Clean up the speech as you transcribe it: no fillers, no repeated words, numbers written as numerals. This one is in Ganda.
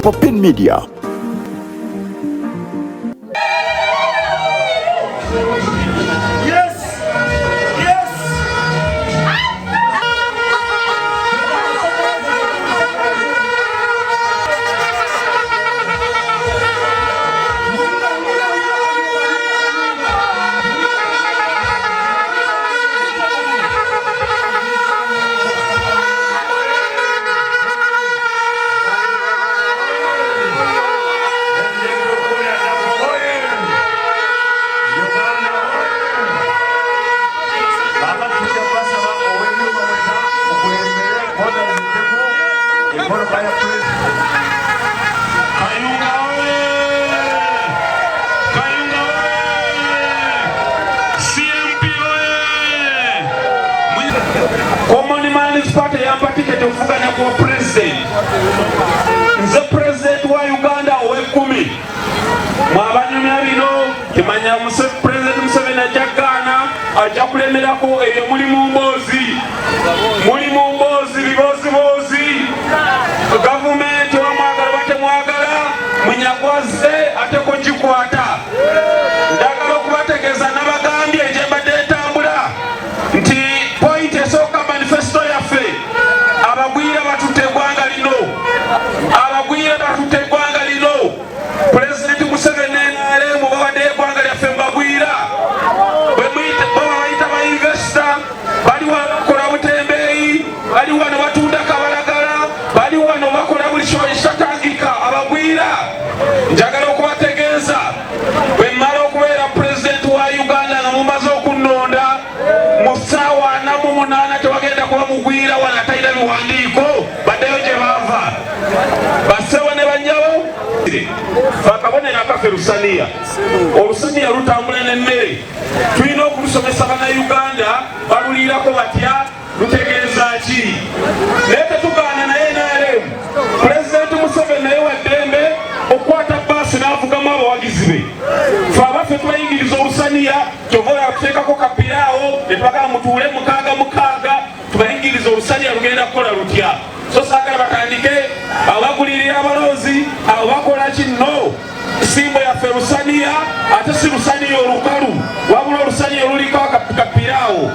Popin Media. Common Party yampa ticket okuvuganya ku president. Nze president wa Uganda ow'ekumi. Mwabanyumya bino kimanya president Museveni ajagana ajja kulemerako eyo mulimu mboozi. Mulimu mboozi bibozibozi. Gavumenti wamwagala batemwagala munyagwaze ate ko gikwata. Ndagala okubategeeza nabagambye gye mbadde etambula nti point esooka manifesto yaffe abagwira batutte eggwanga lino. Abagwira batutte eggwanga lino. President Museveni NRM bawadde eggwanga lyaffe mbagwira. Bwe bayita ba investor bali wano bakola butembeeyi, bali wano batunda kabalagala, bali wano bakola buli kimu ekitatangika. Abagwira njagala okubategeeza bwe mmala okubeera president wa Uganda nga mumaze okunnonda mu ssaawa 48 tewagenda kuba mugwira wano atalina biwandiiko baddeyo gye baava. Bassewo ne bannyabo akabonero akaffe lusaniya. Olusaniya lutambula n'emmere. Tulina okulusomesa bannayuganda baluliirako batya, lutegeeza ki. Naye tetugaana naye NRM. Pulezidenti Museveni naye waddembe okukwata baasi n'avugamu abawagizi be. Ffe abaffe tubayingiriza olusaniya kyova yatuteekako kapiraawo ne tubagala mutuule mukaaga tubayingiriza olusaniya lugenda kukola lutya. So saagala batandike abagulirira abaloozi abo bakola kinno. Simbo yaffe lusaniya ate si lusaniya olukalu wabula olusaniya oluliko kapiraawo.